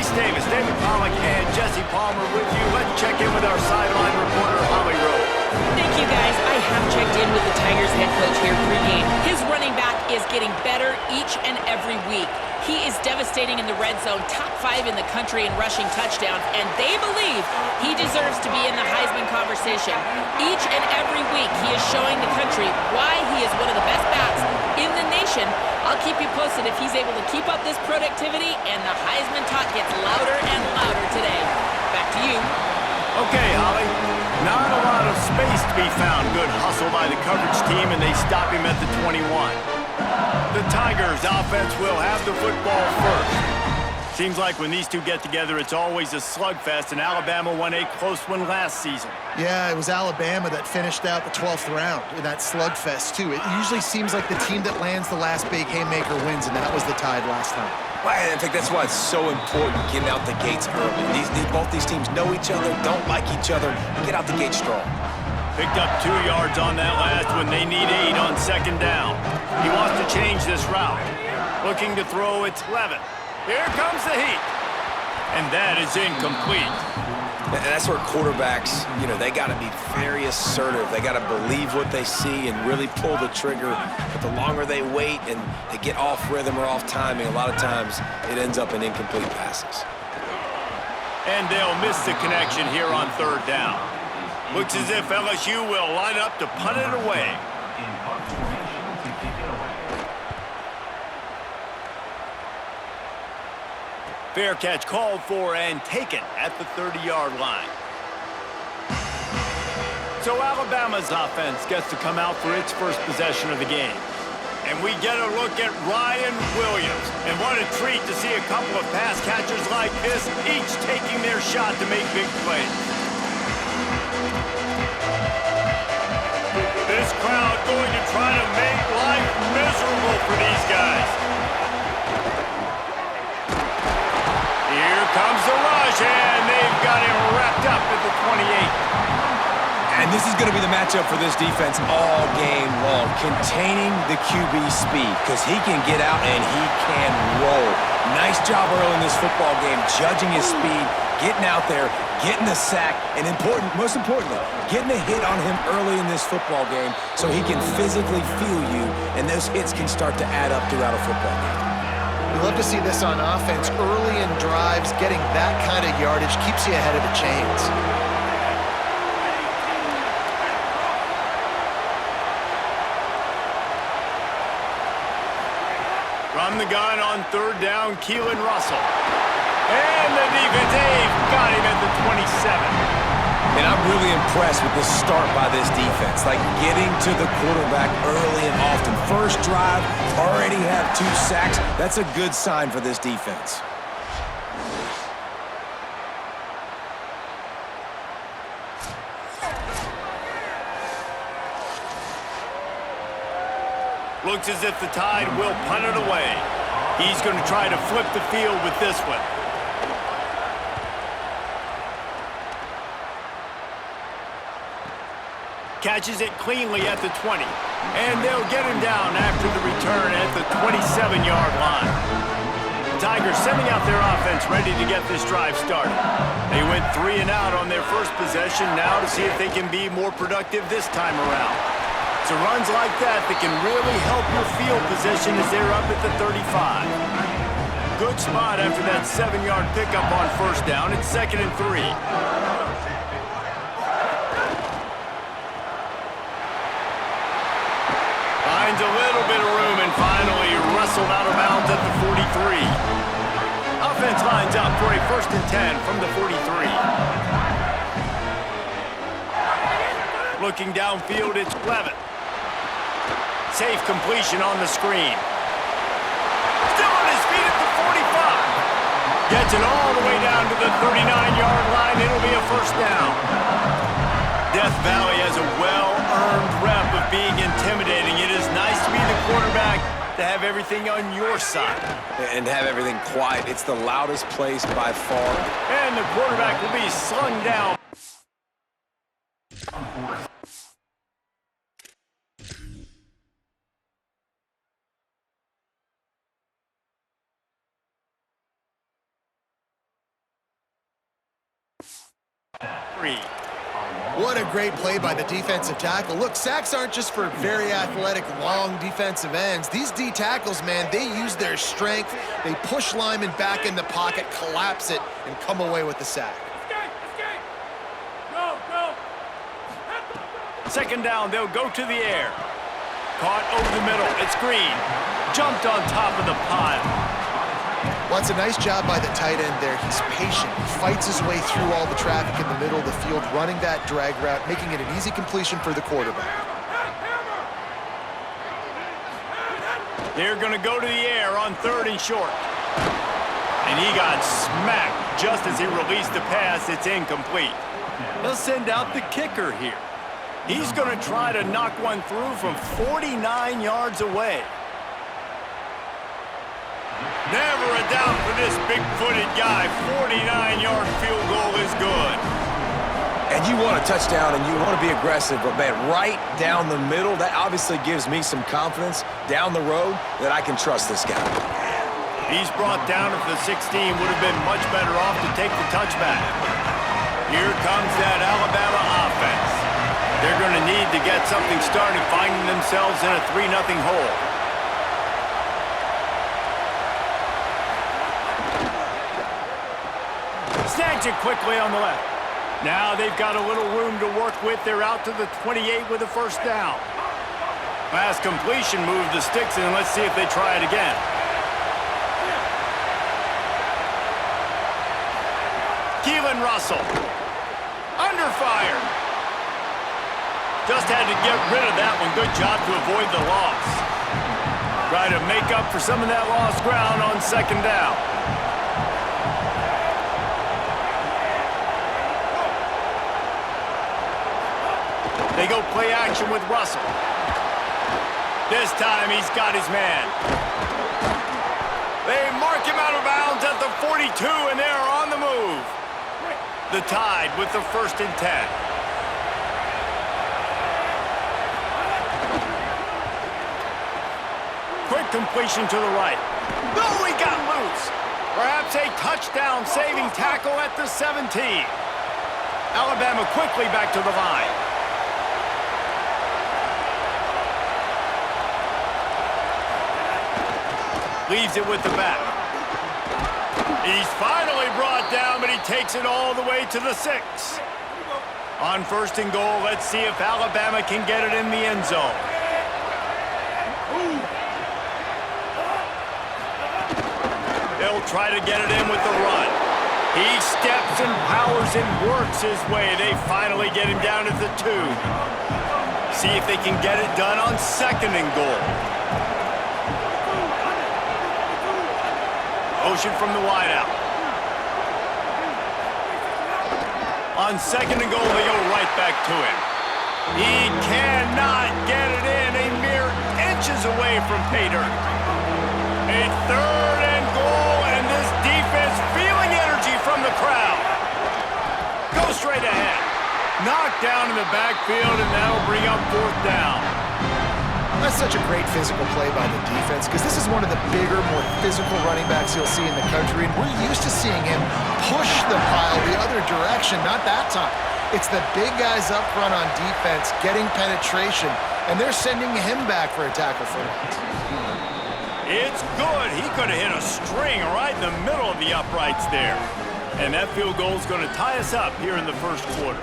Reese Davis, David Pollack, and Jesse Palmer with you. Let's check in with our sideline reporter, Holly Rowe. Thank you, guys. I have checked in with the Tigers head coach here pregame. His running back is getting better each and every week. He is devastating in the red zone, top 5 in the country in rushing touchdowns, and they believe he deserves to be in the Heisman conversation. Each and every week, he is showing the country why he is one of the best backs in the nation. I'll keep you posted if he's able to keep up this productivity, and the Heisman talk gets louder and louder today. Back to you. Okay, Holly. Not a lot of space to be found. Good hustle by the coverage team, and they stop him at the 21. The Tigers offense will have the football first. Seems like when these two get together, it's always a slugfest, and Alabama won a close one last season. Yeah, it was Alabama that finished out the 12th round in that slugfest, too. It usually seems like the team that lands the last big haymaker wins, and that was the Tide last time. Well, I think that's why it's so important getting out the gates early. Both these teams know each other, don't like each other. Get out the gate strong. Picked up 2 yards on that last one. They need 8 on second down. He wants to change this route. Looking to throw, it's Levitt. Here comes the heat. And that is incomplete. And that's where quarterbacks, they got to be very assertive. They got to believe what they see and really pull the trigger. But the longer they wait and they get off rhythm or off timing, a lot of times it ends up in incomplete passes. And they'll miss the connection here on third down. Looks as if LSU will line up to punt it away. Fair catch called for and taken at the 30-yard line. So Alabama's offense gets to come out for its first possession of the game. And we get a look at Ryan Williams. And what a treat to see a couple of pass catchers like this, each taking their shot to make big plays. This crowd going to try to make life miserable for these guys. Here comes the rush, and they've got him wrapped up at the 28. And this is going to be the matchup for this defense all game long, containing the QB speed, because he can get out and he can roll. Nice job early in this football game, judging his speed, getting out there, getting the sack, and most importantly, getting a hit on him early in this football game so he can physically feel you, and those hits can start to add up throughout a football game. We love to see this on offense. Early in drives, getting that kind of yardage keeps you ahead of the chains. From the gun on third down, Keelan Russell. And the defense, they've got him at the 27. And I'm really impressed with the start by this defense, like getting to the quarterback early and often. First drive, already have 2 sacks. That's a good sign for this defense. Looks as if the Tide will punt it away. He's going to try to flip the field with this one. Catches it cleanly at the 20. And they'll get him down after the return at the 27-yard line. The Tigers sending out their offense ready to get this drive started. They went 3 and out on their first possession, now to see if they can be more productive this time around. It's runs like that can really help your field position as they're up at the 35. Good spot after that 7-yard pickup on first down. It's 2nd and 3. Finds a little bit of room and finally wrestled out of bounds at the 43. Offense lines up for a 1st and 10 from the 43. Looking downfield, it's Levitt. Safe completion on the screen. Still on his feet at the 45. Gets it all the way down to the 39-yard line. It'll be a 1st down. Death Valley has a well-earned rep of being intimidating. It is nice to be the quarterback, to have everything on your side. And have everything quiet. It's the loudest place by far. And the quarterback will be slung down. 3. What a great play by the defensive tackle. Look, sacks aren't just for very athletic, long defensive ends. These D tackles, man, they use their strength. They push linemen back in the pocket, collapse it, and come away with the sack. Second down, they'll go to the air. Caught over the middle. It's Green. Jumped on top of the pile. Well, it's a nice job by the tight end there. He's patient. He fights his way through all the traffic in the middle of the field, running that drag route, making it an easy completion for the quarterback. They're going to go to the air on 3rd and short. And he got smacked just as he released the pass. It's incomplete. They'll send out the kicker here. He's going to try to knock one through from 49 yards away. Never a doubt for this big-footed guy. 49-yard field goal is good. And you want a touchdown and you want to be aggressive, but man, right down the middle, that obviously gives me some confidence down the road that I can trust this guy. He's brought down at the 16. Would have been much better off to take the touchback. Here comes that Alabama offense. They're going to need to get something started, finding themselves in a 3-0 hole. Snags it quickly on the left. Now they've got a little room to work with. They're out to the 28 with a first down. Pass completion, move the sticks, and let's see if they try it again. Keelan Russell. Under fire. Just had to get rid of that one. Good job to avoid the loss. Try to make up for some of that lost ground on 2nd down. They go play action with Russell. This time he's got his man. They mark him out of bounds at the 42, and they're on the move. The Tide with the 1st and 10. Quick completion to the right. Oh, he got loose. Perhaps a touchdown-saving tackle at the 17. Alabama quickly back to the line. Leaves it with the back. He's finally brought down, but he takes it all the way to the 6. On 1st and goal, let's see if Alabama can get it in the end zone. They'll try to get it in with the run. He steps and powers and works his way. They finally get him down at the 2. See if they can get it done on 2nd and goal. Motion from the wideout. On 2nd and goal, they go right back to him. He cannot get it in. A mere inches away from pay dirt. A 3rd and goal, and this defense feeling energy from the crowd. Go straight ahead. Knocked down in the backfield, and that'll bring up 4th down. That's such a great physical play by the defense because this is one of the bigger, more physical running backs you'll see in the country, and we're used to seeing him push the pile the other direction, not that time. It's the big guys up front on defense getting penetration, and they're sending him back for a tackle for loss. It's good. He could have hit a string right in the middle of the uprights there. And that field goal is going to tie us up here in the 1st quarter.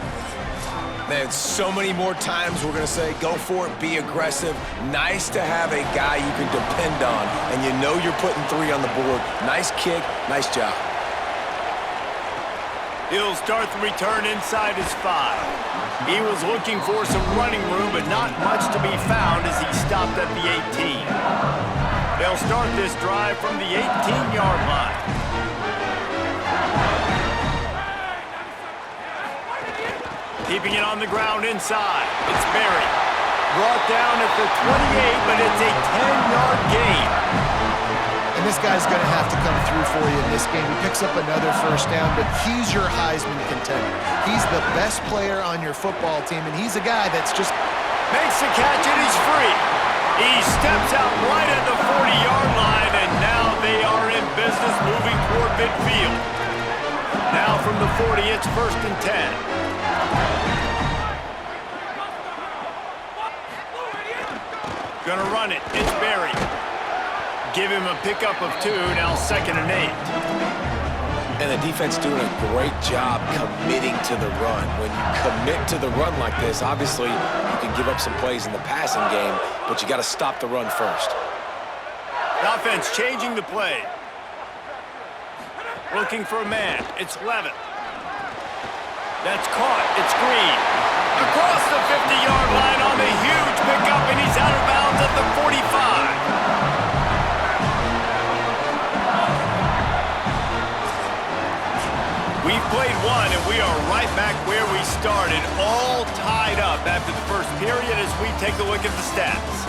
Man, so many more times we're going to say, go for it, be aggressive. Nice to have a guy you can depend on, and you know you're putting 3 on the board. Nice kick, nice job. He'll start the return inside his 5. He was looking for some running room, but not much to be found as he stopped at the 18. They'll start this drive from the 18-yard line. Keeping it on the ground inside. It's Berry. Brought down at the 28, but it's a 10-yard gain. And this guy's going to have to come through for you in this game. He picks up another 1st down, but he's your Heisman contender. He's the best player on your football team, and he's a guy that's just... Makes the catch, and he's free. He steps out right at the 40-yard line, and now they are in business moving toward midfield. Now from the 40. It's 1st and 10. Gonna run it. It's Barry. Give him a pickup of 2. Now 2nd and 8. And the defense doing a great job committing to the run. When you commit to the run like this, obviously you can give up some plays in the passing game, but you got to stop the run first. The offense changing the play. Looking for a man. It's Levitt. That's caught. It's Green. Across the 50-yard line on the huge pickup, and he's out of bounds at the 45. We've played one, and we are right back where we started, all tied up after the first period as we take a look at the stats.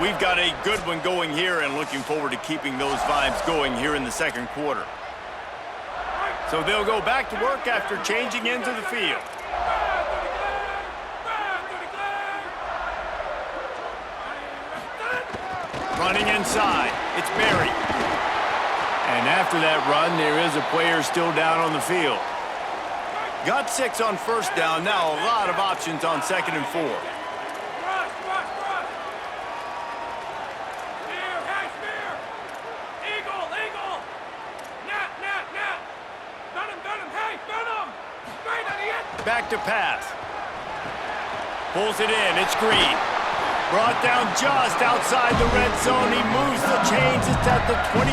We've got a good one going here and looking forward to keeping those vibes going here in the second quarter. So they'll go back to work after changing into the field. Running inside, it's Barry. And after that run, there is a player still down on the field. Got 6 on 1st down, now a lot of options on 2nd and 4. Back to pass. Pulls it in, it's Green. Brought down just outside the red zone. He moves the chains. It's at the 22.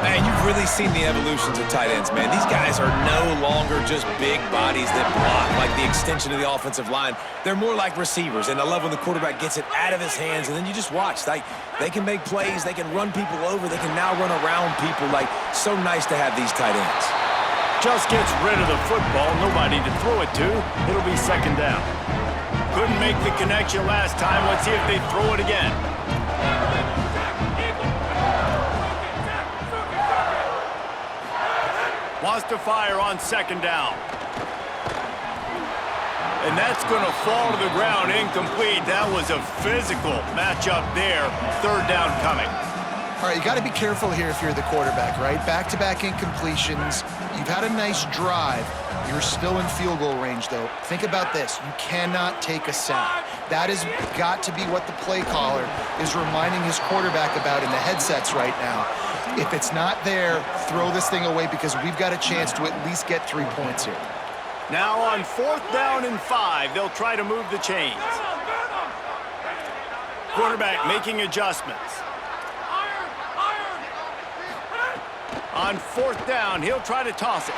Man, you've really seen the evolutions of tight ends, man. These guys are no longer just big bodies that block like the extension of the offensive line. They're more like receivers, and I love when the quarterback gets it out of his hands, and then you just watch. They can make plays. They can run people over. They can now run around people. Like, so nice to have these tight ends. Just gets rid of the football. Nobody to throw it to. It'll be 2nd down. Couldn't make the connection last time. Let's see if they throw it again. Wants to fire on 2nd down. And that's going to fall to the ground incomplete. That was a physical matchup there. 3rd down coming. All right, you got to be careful here if you're the quarterback, right? Back-to-back incompletions. You've had a nice drive. You're still in field goal range, though. Think about this. You cannot take a sack. That has got to be what the play caller is reminding his quarterback about in the headsets right now. If it's not there, throw this thing away because we've got a chance to at least get 3 points here. Now on 4th down and 5, they'll try to move the chains. Quarterback making adjustments. On 4th down, he'll try to toss it.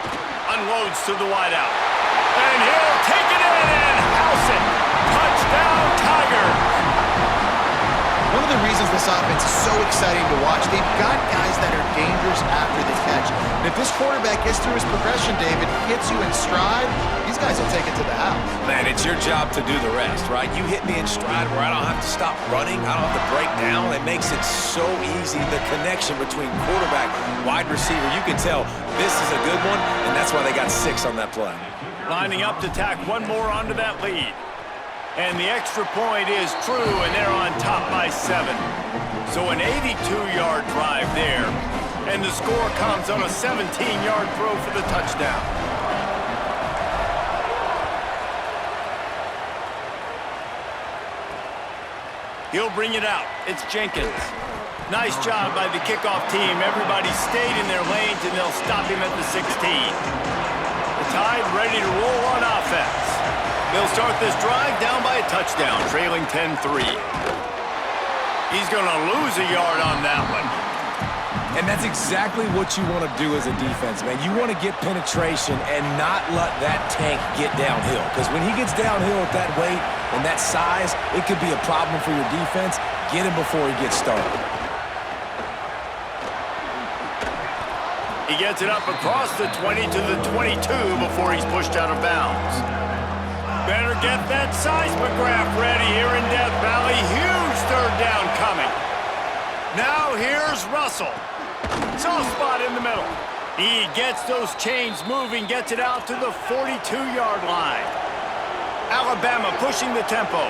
Unloads to the wideout. And he'll take it in and house it. Touchdown, Tigers! One of the reasons this offense is so exciting to watch, they've got guys that are dangerous after the catch. And if this quarterback gets through his progression, David, hits you in stride, these guys will take it to the house. Man, it's your job to do the rest, right? You hit me in stride where I don't have to stop running. I don't have to break down. It makes it so easy. The connection between quarterback, wide receiver, you can tell this is a good one, and that's why they got 6 on that play. Lining up to tack one more onto that lead. And the extra point is true, and they're on top by 7. So an 82-yard drive there. And the score comes on a 17-yard throw for the touchdown. He'll bring it out. It's Jenkins. Nice job by the kickoff team. Everybody stayed in their lanes, and they'll stop him at the 16. The Tide ready to roll on offense. They'll start this drive down by a touchdown, trailing 10-3. He's going to lose a yard on that one. And that's exactly what you want to do as a defense, man. You want to get penetration and not let that tank get downhill. Because when he gets downhill at that weight and that size, it could be a problem for your defense. Get him before he gets started. He gets it up across the 20 to the 22 before he's pushed out of bounds. Better get that seismograph ready here in Death Valley. Huge 3rd down coming. Now here's Russell. Soft spot in the middle. He gets those chains moving, gets it out to the 42-yard line. Alabama pushing the tempo.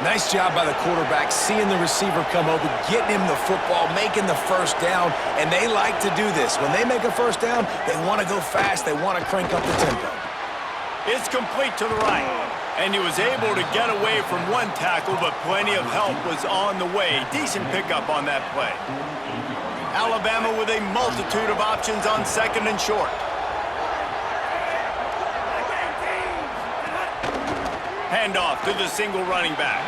Nice job by the quarterback, seeing the receiver come open, getting him the football, making the first down, and they like to do this. When they make a first down, they want to go fast, they want to crank up the tempo. It's complete to the right, and he was able to get away from one tackle, but plenty of help was on the way. Decent pickup on that play. Alabama with a multitude of options on second and short. Handoff to the single running back.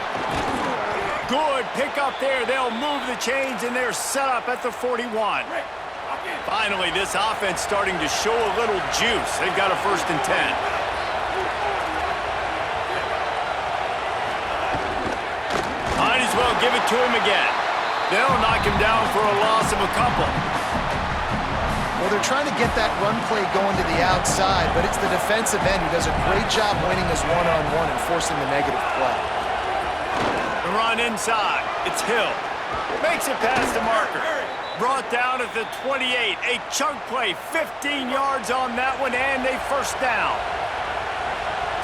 Good pickup there. They'll move the chains, and they're set up at the 41. Finally, this offense starting to show a little juice. They've got a 1st and 10. Might as well give it to him again. They'll knock him down for a loss of a couple. Well, they're trying to get that run play going to the outside, but it's the defensive end who does a great job winning his one-on-one and forcing the negative play. The run inside. It's Hill. Makes it past the marker. Brought down at the 28. A chunk play, 15 yards on that one, and a 1st down.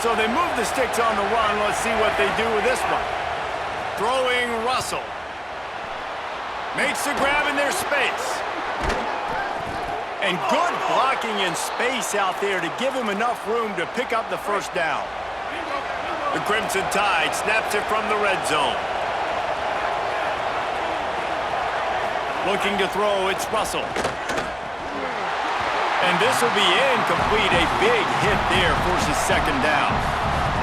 So they move the sticks on the run. Let's see what they do with this one. Throwing Russell. Makes the grab in their space. And good blocking in space out there to give him enough room to pick up the 1st down. The Crimson Tide snaps it from the red zone. Looking to throw, it's Russell. And this will be incomplete. A big hit there forces 2nd down.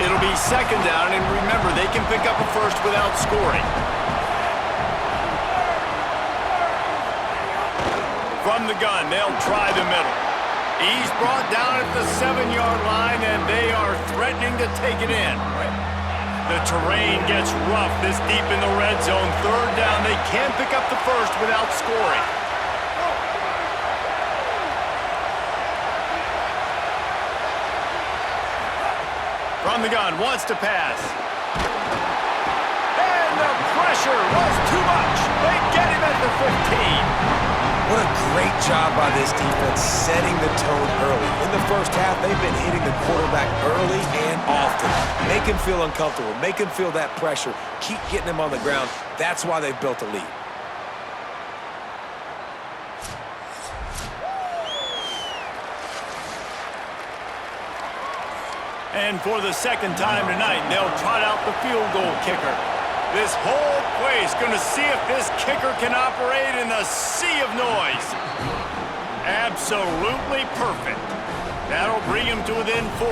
It'll be 2nd down, and remember, they can pick up a 1st without scoring. From the gun, they'll try the middle. He's brought down at the 7-yard line, and they are threatening to take it in. The terrain gets rough this deep in the red zone. 3rd down, they can't pick up the 1st without scoring. From the gun, wants to pass. And the pressure was too much. They get him at the 15. What a great job by this defense setting the tone early. In the 1st half, they've been hitting the quarterback early and often. Make him feel uncomfortable. Make him feel that pressure. Keep getting him on the ground. That's why they've built a lead. And for the 2nd time tonight, they'll trot out the field goal kicker. This whole place going to see if this kicker can operate in the sea of noise. Absolutely perfect. That'll bring him to within 4.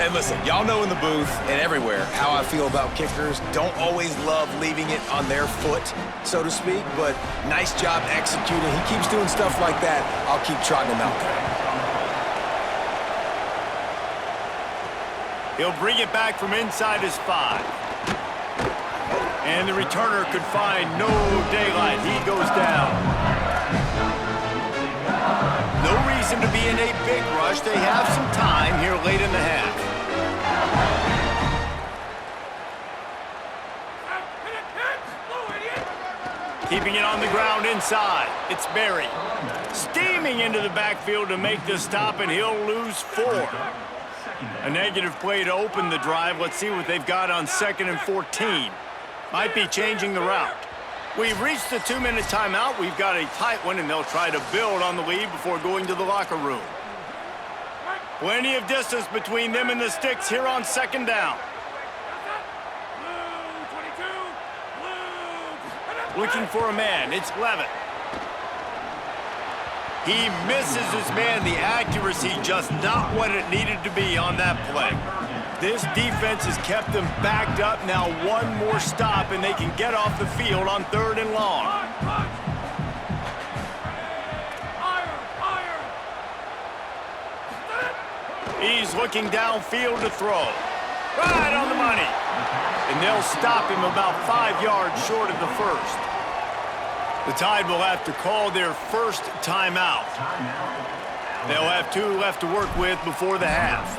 And listen, y'all know in the booth and everywhere how I feel about kickers. Don't always love leaving it on their foot, so to speak, but nice job executing. He keeps doing stuff like that. I'll keep trotting him out there. He'll bring it back from inside his 5. And the returner could find no daylight. He goes down. No reason to be in a big rush. They have some time here late in the half. Keeping it on the ground inside. It's Berry. Steaming into the backfield to make the stop, and he'll lose 4. A negative play to open the drive. Let's see what they've got on 2nd and 14. Might be changing the route. We've reached the 2-minute timeout. We've got a tight one, and they'll try to build on the lead before going to the locker room. Plenty of distance between them and the sticks here on 2nd down. Looking for a man. It's Levitt. He misses his man. The accuracy just not what it needed to be on that play. This defense has kept them backed up. Now 1 more stop, and they can get off the field on 3rd and long. He's looking downfield to throw. Right on the money. And they'll stop him about 5 yards short of the 1st. The Tide will have to call their 1st timeout. They'll have 2 left to work with before the half.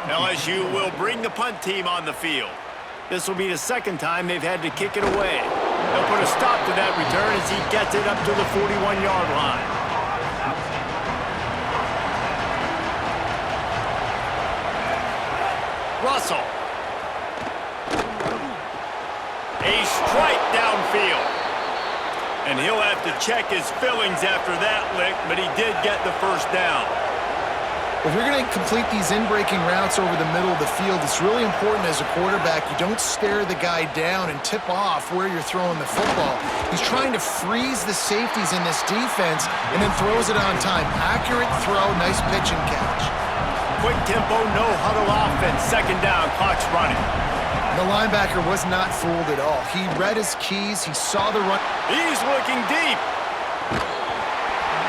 LSU will bring the punt team on the field. This will be the 2nd time they've had to kick it away. They'll put a stop to that return as he gets it up to the 41-yard line. Russell. A strike downfield. And he'll have to check his fillings after that lick, but he did get the first down. If you're going to complete these in-breaking routes over the middle of the field, it's really important as a quarterback you don't stare the guy down and tip off where you're throwing the football. He's trying to freeze the safeties in this defense and then throws it on time. Accurate throw, nice pitch and catch. Quick tempo, no huddle offense. Second down, clock's running. The linebacker was not fooled at all. He read his keys, he saw the run. He's looking deep.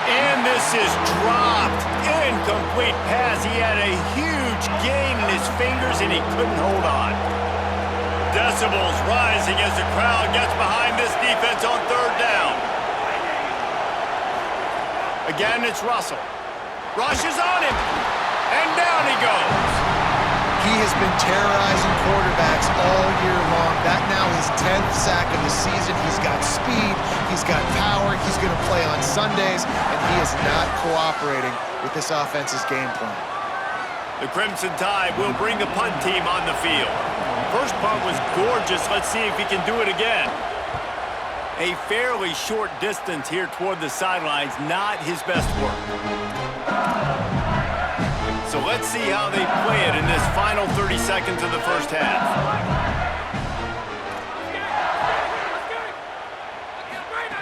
And this is dropped. Incomplete pass. He had a huge gain in his fingers and he couldn't hold on. Decibels rising as the crowd gets behind this defense on third down. Again, it's Russell. Rushes on him. And down he goes. He has been terrorizing quarterbacks all year long. That now his 10th sack of the season. He's got speed, he's got power, he's going to play on Sundays, and he is not cooperating with this offense's game plan. The Crimson Tide will bring the punt team on the field. First punt was gorgeous. Let's see if he can do it again. A fairly short distance here toward the sidelines, not his best work. So let's see how they play it in this final 30 seconds of the first half.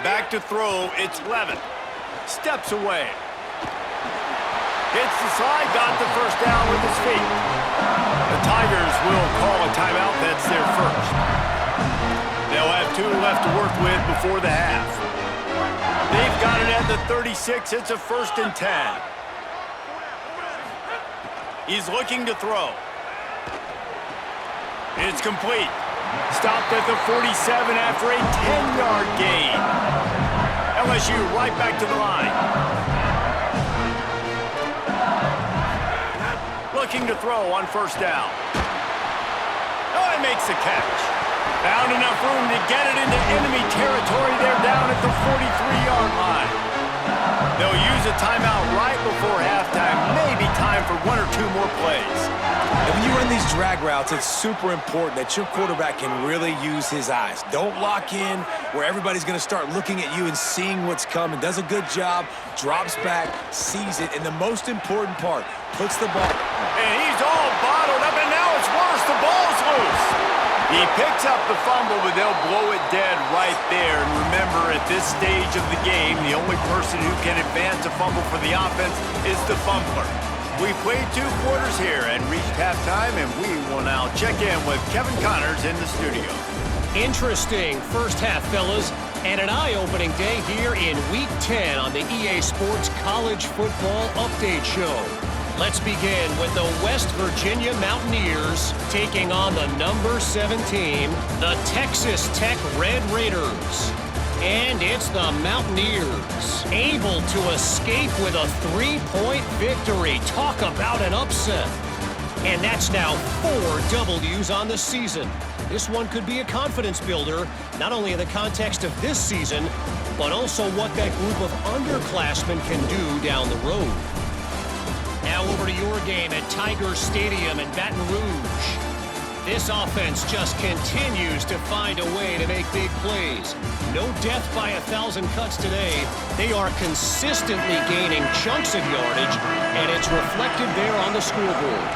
Back to throw, it's Levin. Steps away. Hits the slide, got the first down with his feet. The Tigers will call a timeout, that's their first. They'll have 2 left to work with before the half. They've got it at the 36, it's a 1st and 10. He's looking to throw. It's complete. Stopped at the 47 after a 10-yard gain. LSU right back to the line. Looking to throw on first down. Oh, he makes the catch. Found enough room to get it into enemy territory. They're down at the 43-yard line. They'll use a timeout right before halftime. Maybe time for 1 or 2 more plays. And when you run these drag routes, it's super important that your quarterback can really use his eyes. Don't lock in where everybody's going to start looking at you and seeing what's coming. Does a good job, drops back, sees it, and the most important part, puts the ball. And he's all bottled up, and now it's worse. The ball's loose. He picks up the fumble, but they'll blow it dead right there. And remember, at this stage of the game, the only person who can advance a fumble for the offense is the fumbler. We played 2 quarters here and reached halftime, and we will now check in with Kevin Connors in the studio. Interesting first half, fellas, and an eye-opening day here in Week 10 on the EA Sports College Football Update Show. Let's begin with the West Virginia Mountaineers taking on the number 7 team, the Texas Tech Red Raiders. And it's the Mountaineers, able to escape with a 3-point victory. Talk about an upset. And that's now 4 W's on the season. This one could be a confidence builder, not only in the context of this season, but also what that group of underclassmen can do down the road. Now over to your game at Tiger Stadium in Baton Rouge. This offense just continues to find a way to make big plays. No death by 1,000 cuts today. They are consistently gaining chunks of yardage, and it's reflected there on the scoreboard.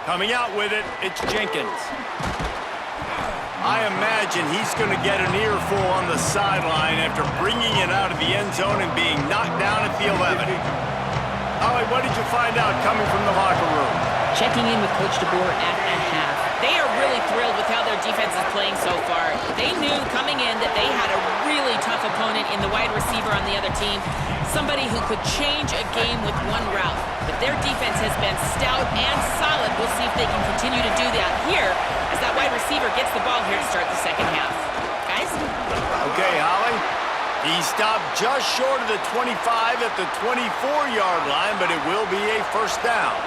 Coming out with it, it's Jenkins. I imagine he's going to get an earful on the sideline after bringing it out of the end zone and being knocked down at the 11. Holly, what did you find out coming from the locker room? Checking in with Coach DeBoer at half. They are really thrilled with how their defense is playing so far. They knew coming in that they had a really tough opponent in the wide receiver on the other team, somebody who could change a game with one route. But their defense has been stout and solid. We'll see if they can continue to do that here as that wide receiver gets the ball here to start the second half. Guys? Okay, Holly. He stopped just short of the 25 at the 24-yard line, but it will be a first down.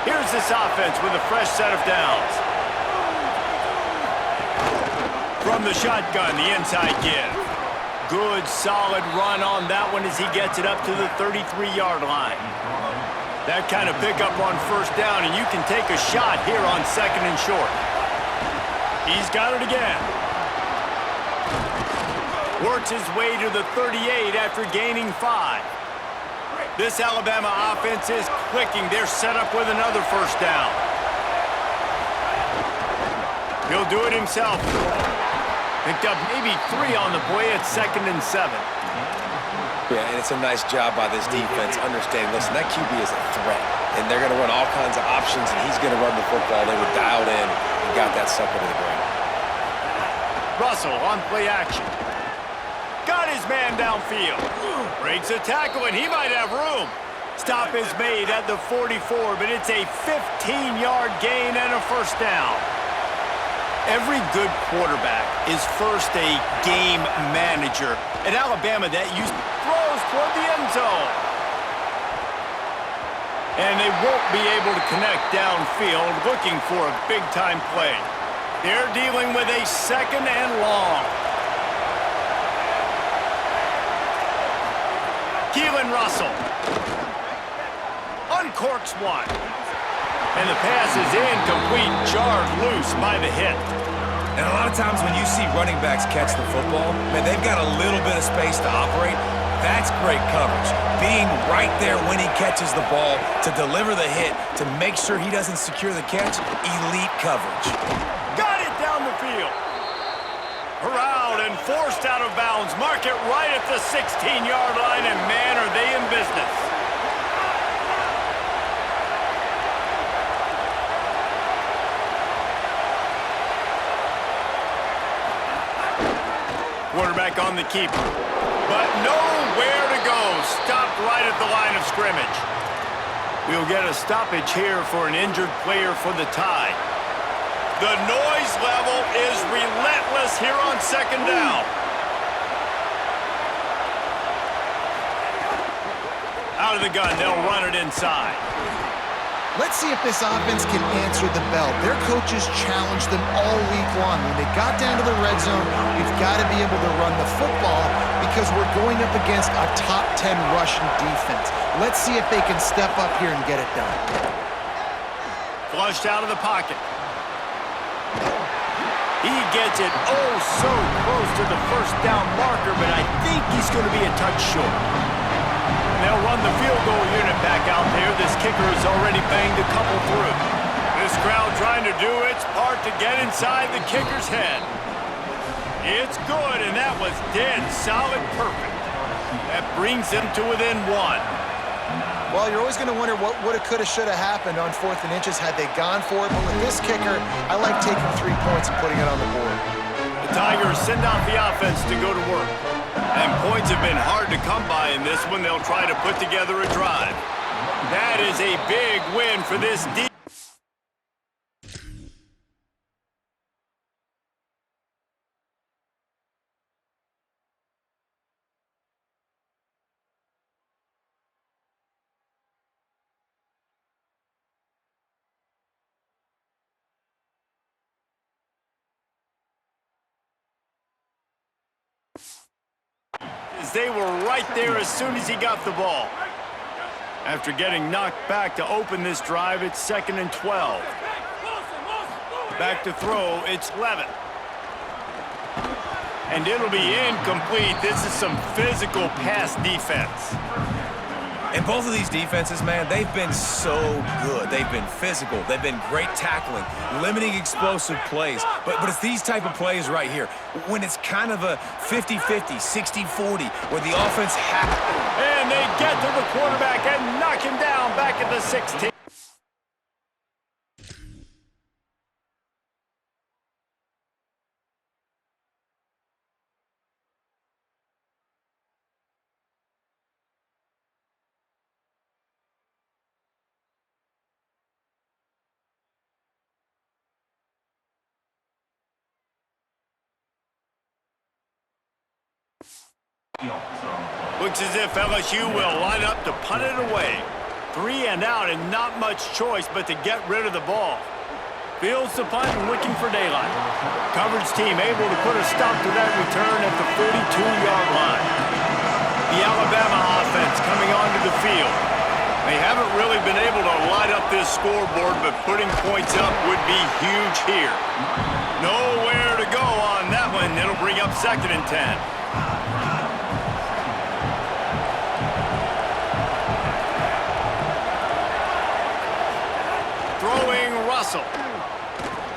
Here's this offense with a fresh set of downs. From the shotgun, the inside give. Good, solid run on that one as he gets it up to the 33-yard line. That kind of pickup on first down, and you can take a shot here on 2nd and short. He's got it again. Works his way to the 38 after gaining 5. This Alabama offense is clicking. They're set up with another first down. He'll do it himself. Picked up maybe 3 on the play at 2nd and 7. Yeah, and it's a nice job by this defense understanding, listen, that QB is a threat, and they're going to run all kinds of options, and he's going to run the football. They were dialed in and got that sucker to the ground. Russell on play action. Got his man downfield. Breaks a tackle, and he might have room. Stop is made at the 44, but it's a 15-yard gain and a first down. Every good quarterback is first a game manager. At Alabama, that throws toward the end zone. And they won't be able to connect downfield, looking for a big-time play. They're dealing with a 2nd and long. Keelan Russell uncorks one. And the pass is incomplete, jarred loose by the hit. And a lot of times when you see running backs catch the football, man, they've got a little bit of space to operate. That's great coverage. Being right there when he catches the ball to deliver the hit, to make sure he doesn't secure the catch, elite coverage. Got it down the field. Corralled and forced out of bounds. Mark it right at the 16-yard line, and man, are they in business. Quarterback on the keeper, but nowhere to go. Stopped right at the line of scrimmage. We'll get a stoppage here for an injured player for the Tide. The noise level is relentless here on 2nd down. Out of the gun, they'll run it inside. Let's see if this offense can answer the bell. Their coaches challenged them all week long. When they got down to the red zone, we've got to be able to run the football because we're going up against a top 10 rushing defense. Let's see if they can step up here and get it done. Flushed out of the pocket. He gets it oh so close to the first down marker, but I think he's going to be a touch short. They'll run the field goal unit back out there. This kicker has already banged a couple through. This crowd trying to do its part to get inside the kicker's head. It's good, and that was dead solid perfect. That brings them to within 1. Well, you're always going to wonder what woulda, coulda, shoulda happened on 4th and inches had they gone for it. But with this kicker, I like taking 3 points and putting it on the board. The Tigers send out the offense to go to work. And points have been hard to come by in this one. They'll try to put together a drive. That is a big win for this defense. They were right there as soon as he got the ball. After getting knocked back to open this drive, it's 2nd and 12. Back to throw, it's Levin. And it'll be incomplete. This is some physical pass defense. And both of these defenses, man, they've been so good. They've been physical. They've been great tackling, limiting explosive plays. But it's these type of plays right here, when it's kind of a 50-50, 60-40, where the offense has... And they get to the quarterback and knock him down back at the 16. Looks as if LSU will line up to punt it away. 3 and out and not much choice but to get rid of the ball. Fields the punt and looking for daylight. Coverage team able to put a stop to that return at the 42-yard line. The Alabama offense coming onto the field. They haven't really been able to light up this scoreboard, but putting points up would be huge here. Nowhere to go on that one. It'll bring up 2nd and 10. Throwing Russell.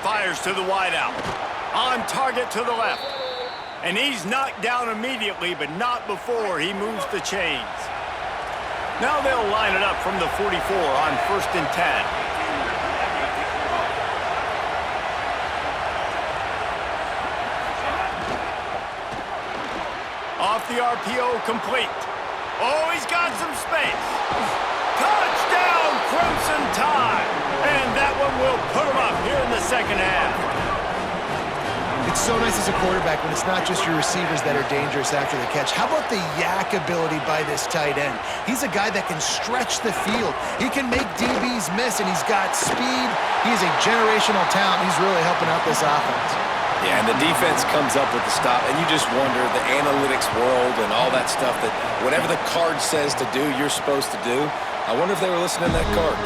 Fires to the wideout. On target to the left. And he's knocked down immediately, but not before he moves the chains. Now they'll line it up from the 44 on 1st and 10. Off the RPO, complete. Oh, he's got some space. Touchdown, Crimson Tide. And that one will put him up here in the 2nd half. It's so nice as a quarterback when it's not just your receivers that are dangerous after the catch. How about the yak ability by this tight end? He's a guy that can stretch the field. He can make DBs miss, and he's got speed. He's a generational talent. He's really helping out this offense. Yeah, and the defense comes up with the stop, and you just wonder, the analytics world and all that stuff, that whatever the card says to do, you're supposed to do. I wonder if they were listening to that card.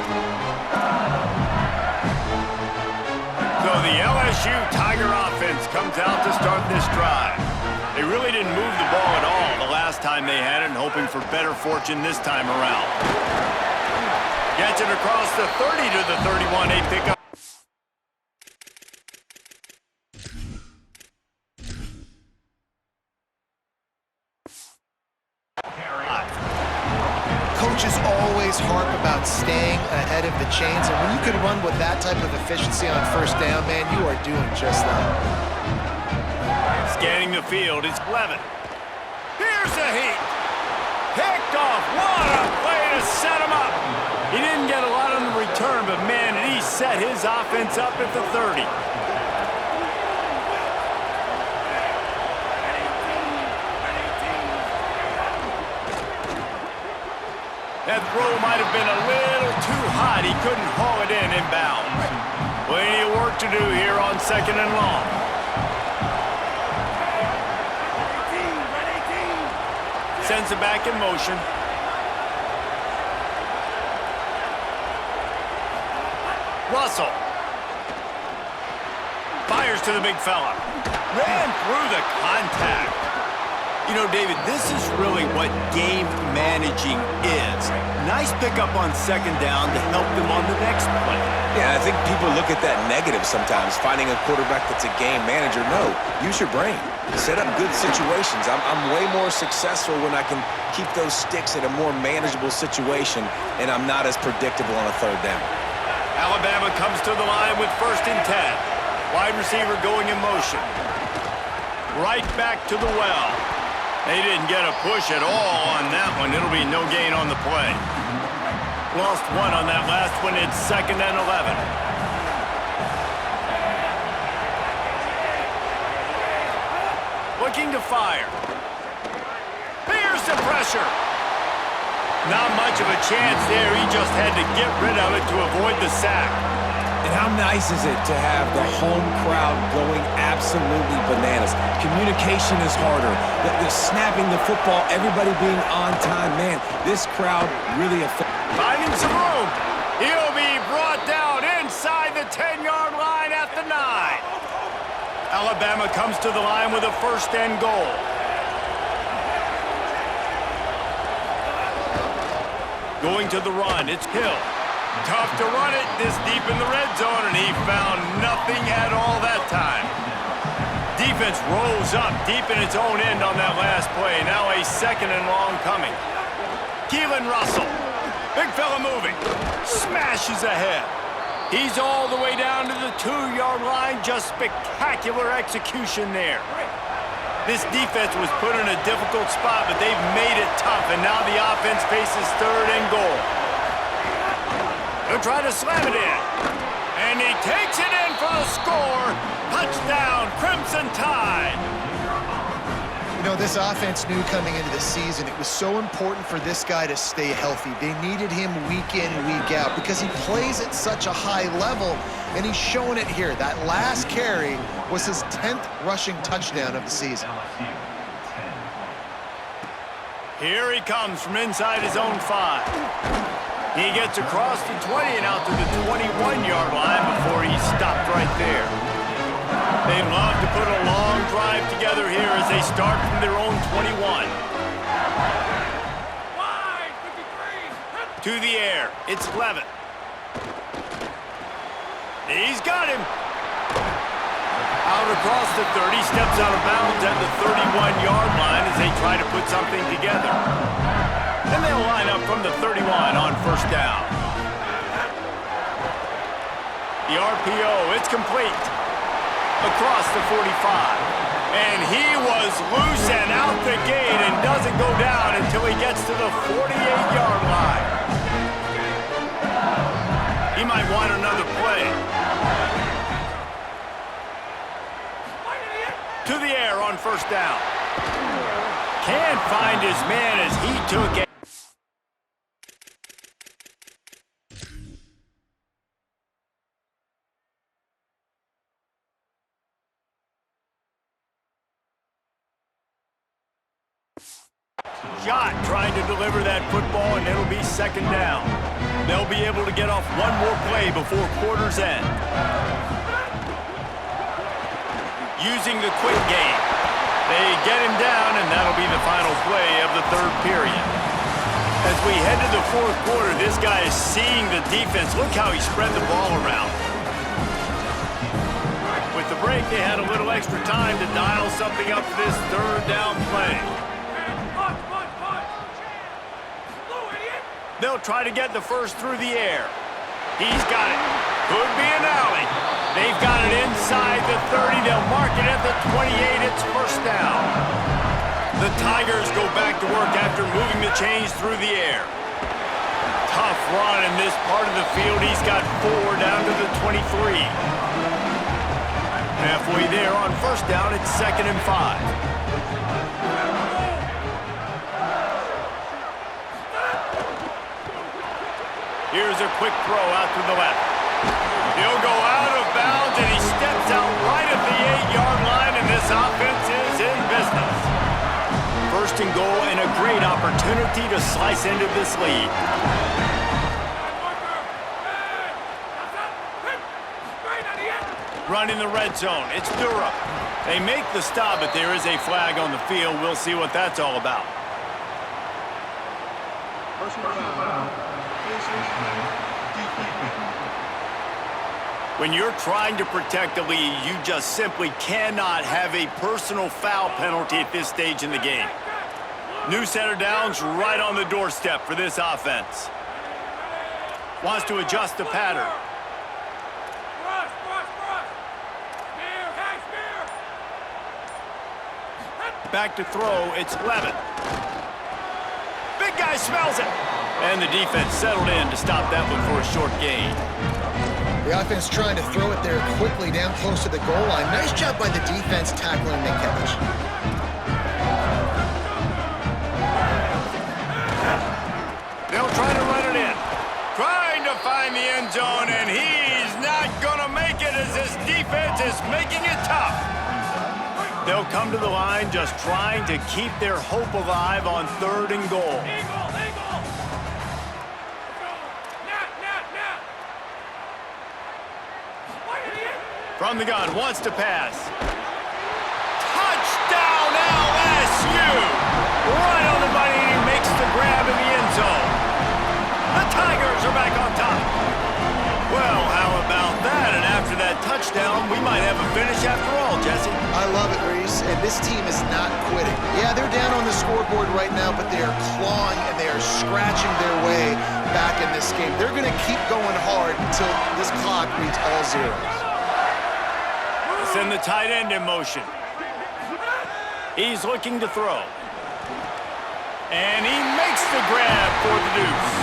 So the LSU Tiger offense comes out to start this drive. They really didn't move the ball at all the last time they had it, and hoping for better fortune this time around. Gets it across the 30 to the 31. They pick up. Coaches always harp about staying ahead of the chains, and when you can run with that type of efficiency on 1st down, man, you are doing just that. Scanning the field, it's Levin. Here's a heat. Picked off. What a play to set him up. He didn't get a lot on the return, but man, he set his offense up at the 30. That throw might have been a little too hot. He couldn't haul it in inbounds. Plenty of work to do here on 2nd and long. Sends it back in motion. Russell. Fires to the big fella. Ran through the contact. You know, David, this is really what game managing is. Nice pickup on 2nd down to help them on the next play. Yeah, I think people look at that negative sometimes, finding a quarterback that's a game manager. No, use your brain. Set up good situations. I'm way more successful when I can keep those sticks in a more manageable situation, and I'm not as predictable on a 3rd down. Alabama comes to the line with 1st and 10. Wide receiver going in motion. Right back to the well. They didn't get a push at all on that one. It'll be no gain on the play. Lost one on that last one. It's 2nd and 11. Looking to fire. Here's the pressure. Not much of a chance there. He just had to get rid of it to avoid the sack. And how nice is it to have the home crowd going absolutely bananas? Communication is harder. The snapping the football, everybody being on time. Man, this crowd really affects. Finding some room. He'll be brought down inside the 10-yard line at the 9. Alabama comes to the line with a 1st and goal. Going to the run, it's Hill. Tough to run it this deep in the red zone, and he found nothing at all that time. Defense rolls up deep in its own end on that last play. Now a 2nd and long coming. Keelan Russell. Big fella moving. Smashes ahead. He's all the way down to the 2-yard line. Just spectacular execution there. This defense was put in a difficult spot, but they've made it tough, and now the offense faces 3rd and goal. He'll try to slam it in. And he takes it in for the score. Touchdown, Crimson Tide. You know, this offense knew coming into the season it was so important for this guy to stay healthy. They needed him week in, week out because he plays at such a high level, and he's showing it here. That last carry was his 10th rushing touchdown of the season. Here he comes from inside his own 5. He gets across the 20 and out to the 21-yard line before he's stopped right there. They love to put a long drive together here as they start from their own 21. To the air, it's Levitt. He's got him. Out across the 30, steps out of bounds at the 31-yard line as they try to put something together. And they'll line up from the 31 on first down. The RPO, it's complete. Across the 45. And he was loose and out the gate and doesn't go down until he gets to the 48-yard line. He might want another play. To the air on first down. Can't find his man as he took it. Shot trying to deliver that football, and it'll be second down. They'll be able to get off one more play before quarter's end. Using the quick game. They get him down, and that'll be the final play of the third period. As we head to the fourth quarter, this guy is seeing the defense. Look how he spread the ball around. With the break, they had a little extra time to dial something up for this third down play. They'll try to get the first through the air. He's got it. Could be an alley. They've got it inside the 30. They'll mark it at the 28. It's first down. The Tigers go back to work after moving the chains through the air. Tough run in this part of the field. He's got 4 down to the 23. Halfway there on first down, it's 2nd and 5. Here's a quick throw out to the left. He'll go out of bounds, and he steps out right at the 8-yard line, and this offense is in business. First and goal, and a great opportunity to slice into this lead. Run in the red zone. It's Durham. They make the stop, but there is a flag on the field. We'll see what that's all about. When you're trying to protect a lead, you just simply cannot have a personal foul penalty at this stage in the game. New set of downs right on the doorstep for this offense. Wants to adjust the pattern. Back to throw, it's Levitt. Big guy smells it. And the defense settled in to stop that one for a short gain. The offense trying to throw it there quickly down close to the goal line. Nice job by the defense tackling the catch. They'll try to run it in. Trying to find the end zone, and he's not going to make it as this defense is making it tough. They'll come to the line just trying to keep their hope alive on 3rd and goal. From the gun, wants to pass. Touchdown LSU! Right on the money, and he makes the grab in the end zone. The Tigers are back on top. Well, how about that? And after that touchdown, we might have a finish after all, Jesse. I love it, Reese, and this team is not quitting. Yeah, they're down on the scoreboard right now, but they are clawing and they are scratching their way back in this game. They're going to keep going hard until this clock reads all zeros. Send the tight end in motion. He's looking to throw. And he makes the grab for the deuce.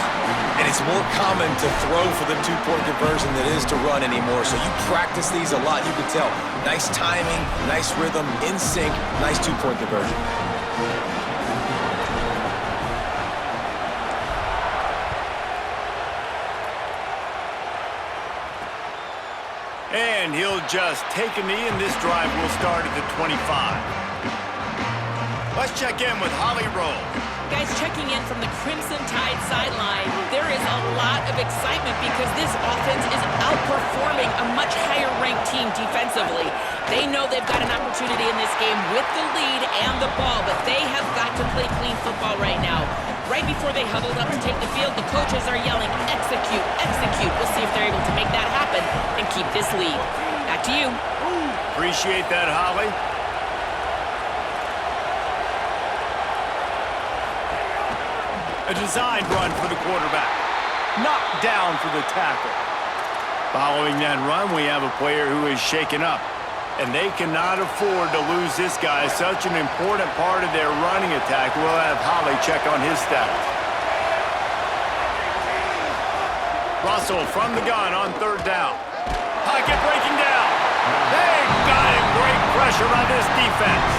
And it's more common to throw for the 2-point conversion than it is to run anymore. So you practice these a lot. You can tell. Nice timing, nice rhythm, in sync, nice 2-point conversion. And he'll just take a knee, and this drive will start at the 25. Let's check in with Holly Rowe. Guys, checking in from the Crimson Tide sideline, there is a lot of excitement because this offense is outperforming a much higher-ranked team defensively. They know they've got an opportunity in this game with the lead and the ball, but they have got to play clean football right now. Right before they huddled up to take the field, the coaches are yelling, execute, execute. We'll see if they're able to make that happen and keep this lead. Back to you. Appreciate that, Holly. A designed run for the quarterback. Knocked down for the tackle. Following that run, we have a player who is shaken up. And they cannot afford to lose this guy. Such an important part of their running attack. We'll have Holly check on his status. Russell from the gun on third down. Pocket breaking down. They got him. Great pressure on this defense.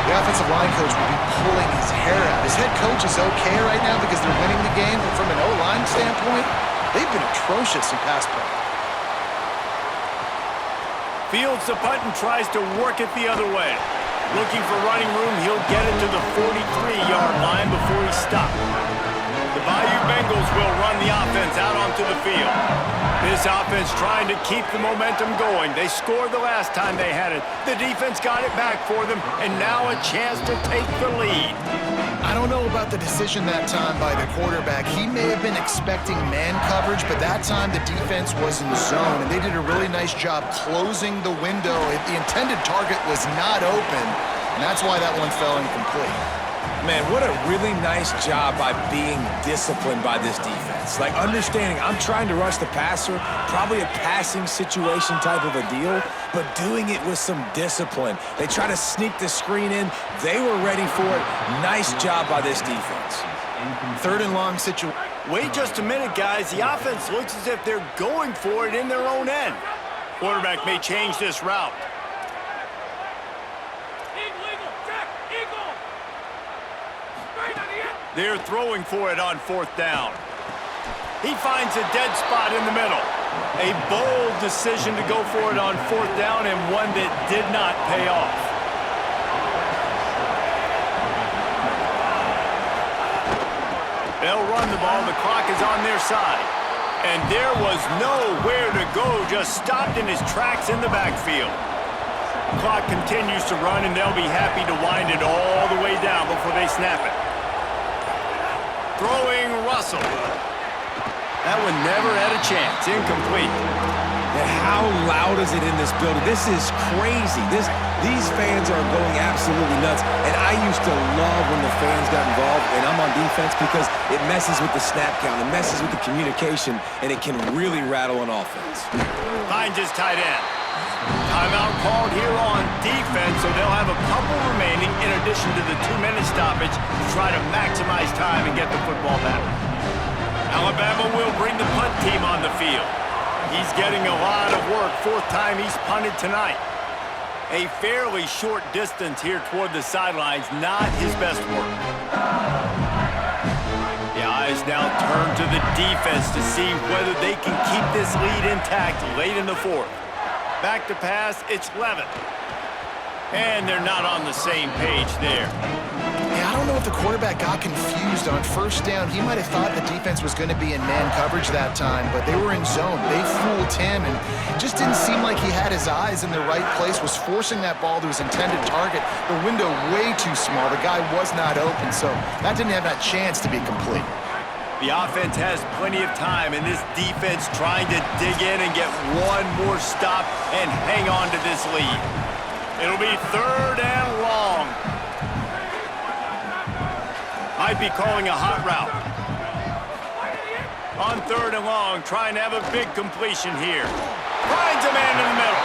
The offensive line coach will be pulling his hair out. His head coach is okay right now because they're winning the game, but from an O-line standpoint, they've been atrocious in pass play. Fields the punt and tries to work it the other way. Looking for running room, he'll get it to the 43-yard line before he stops. The Bayou Bengals will run the offense out onto the field. This offense trying to keep the momentum going. They scored the last time they had it. The defense got it back for them, and now a chance to take the lead. I don't know about the decision that time by the quarterback. He may have been expecting man coverage, but that time the defense was in zone, and they did a really nice job closing the window. The intended target was not open, and that's why that one fell incomplete. Man, what a really nice job by being disciplined by this defense. Like, understanding I'm trying to rush the passer, probably a passing situation type of a deal, but doing it with some discipline. They try to sneak the screen in. They were ready for it. Nice job by this defense. Third and long situation. Wait just a minute, guys. The offense looks as if they're going for it in their own end. Quarterback may change this route. They're throwing for it on fourth down. He finds a dead spot in the middle. A bold decision to go for it on fourth down and one that did not pay off. They'll run the ball. The clock is on their side. And there was nowhere to go. Just stopped in his tracks in the backfield. Clock continues to run, and they'll be happy to wind it all the way down before they snap it. Throwing Russell. That one never had a chance. Incomplete. And how loud is it in this building? This is crazy. These fans are going absolutely nuts. And I used to love when the fans got involved, and I'm on defense because it messes with the snap count. It messes with the communication, and it can really rattle an offense. Finds his tight end. Timeout called here on defense, so they'll have a couple remaining in addition to the 2-minute stoppage to try to maximize time and get the football back. Alabama will bring the punt team on the field. He's getting a lot of work. Fourth time he's punted tonight. A fairly short distance here toward the sidelines, not his best work. The eyes now turn to the defense to see whether they can keep this lead intact late in the fourth. Back to pass, it's Levin. And they're not on the same page there. Yeah, I don't know if the quarterback got confused on first down. He might have thought the defense was going to be in man coverage that time, but they were in zone. They fooled him, and it just didn't seem like he had his eyes in the right place, was forcing that ball to his intended target. The window way too small. The guy was not open, so that didn't have that chance to be complete. The offense has plenty of time, and this defense trying to dig in and get one more stop and hang on to this lead. It'll be third and long. Might be calling a hot route. On third and long, trying to have a big completion here. Finds a man in the middle.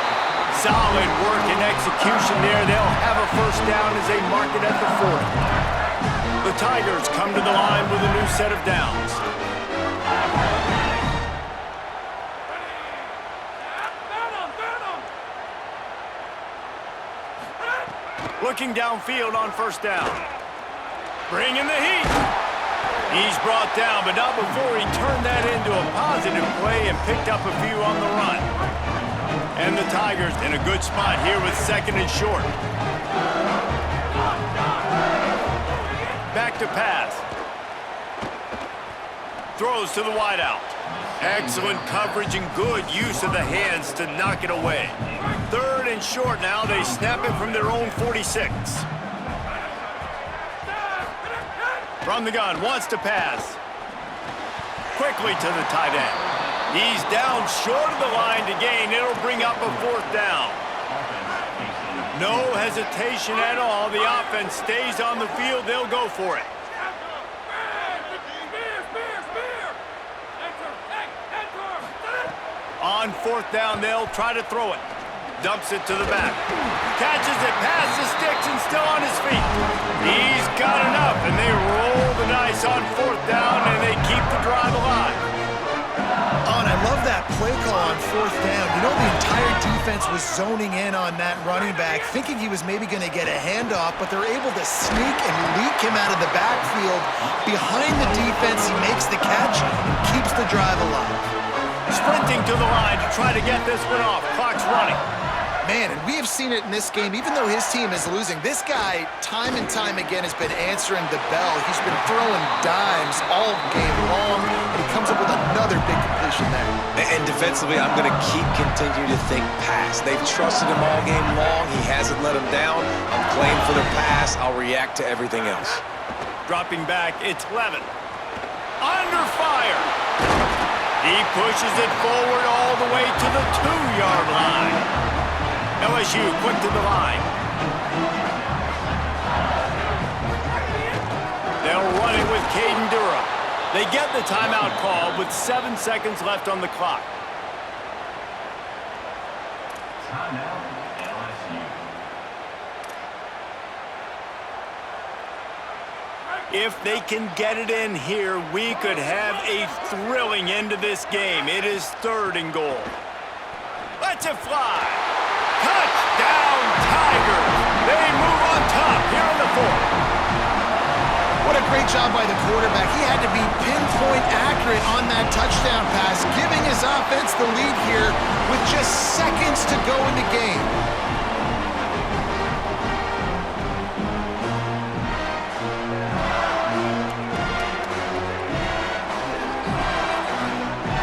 Solid work and execution there. They'll have a first down as they mark it at the 40. The Tigers come to the line with a new set of downs. Looking downfield on first down. Bringing the heat. He's brought down, but not before he turned that into a positive play and picked up a few on the run. And the Tigers in a good spot here with second and short. Back to pass. Throws to the wideout. Excellent coverage and good use of the hands to knock it away. 3rd and short now. They snap it from their own 46. From the gun, wants to pass. Quickly to the tight end. He's down short of the line to gain. It'll bring up a 4th down. No hesitation at all. The offense stays on the field. They'll go for it. On 4th down, they'll try to throw it. Dumps it to the back. Catches it past the sticks and still on his feet. He's got enough, and they roll the dice on 4th down, and they keep the drive alive. Oh, and I love that play call on 4th down. You know, the entire defense was zoning in on that running back, thinking he was maybe going to get a handoff, but they're able to sneak and leak him out of the backfield. Behind the defense, he makes the catch and keeps the drive alive. Sprinting to the line to try to get this one off. Clock's running. Man, and we have seen it in this game, even though his team is losing. This guy, time and time again, has been answering the bell. He's been throwing dimes all game long, and he comes up with another big completion there. And defensively, I'm going to continue to think pass. They've trusted him all game long. He hasn't let them down. I'm playing for their pass. I'll react to everything else. Dropping back, it's Levin. Under fire. He pushes it forward all the way to the 2-yard line. LSU quick to the line. They'll run it with Caden Durham. They get the timeout call with 7 seconds left on the clock. If they can get it in here, we could have a thrilling end to this game. It is 3rd and goal. Let's it fly. Touchdown, Tigers. They move on top here in the 4th. What a great job by the quarterback. He had to be pinpoint accurate on that touchdown pass, giving his offense the lead here with just seconds to go in the game.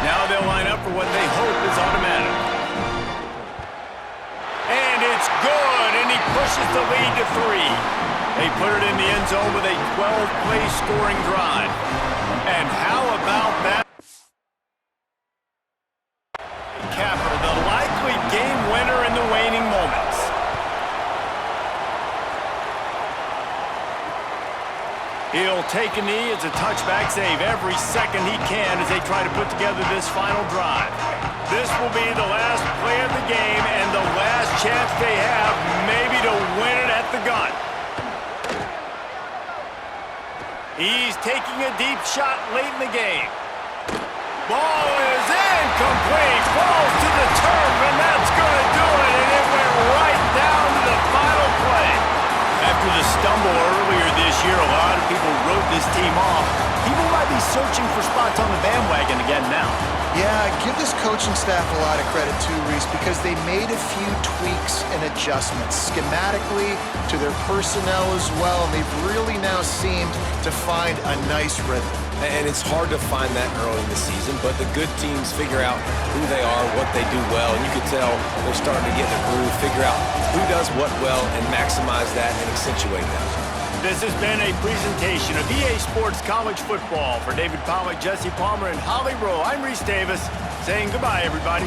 Now they'll line up for what they hope is automatic. And it's good, and he pushes the lead to 3. They put it in the end zone with a 12-play scoring drive. And how about that? Capital, the likely game winner in the waning moments. He'll take a knee. It's a touchback save every second he can as they try to put together this final drive. This will be the last play of the game and the last chance they have maybe to win it at the gun. He's taking a deep shot late in the game. Ball is incomplete. Falls to the turf, and that's going to do it. And it went right down to the final play. After the stumble earlier this year, a lot of people wrote this team off. People might be searching for spots on the bandwagon again now. Yeah, give this coaching staff a lot of credit too, Reese, because they made a few tweaks and adjustments schematically to their personnel as well, and they've really now seemed to find a nice rhythm. And it's hard to find that early in the season, but the good teams figure out who they are, what they do well, and you can tell they're starting to get in a groove, figure out who does what well, and maximize that and accentuate that. This has been a presentation of EA Sports College Football. For David Pollack, Jesse Palmer, and Holly Rowe, I'm Reese Davis saying goodbye, everybody.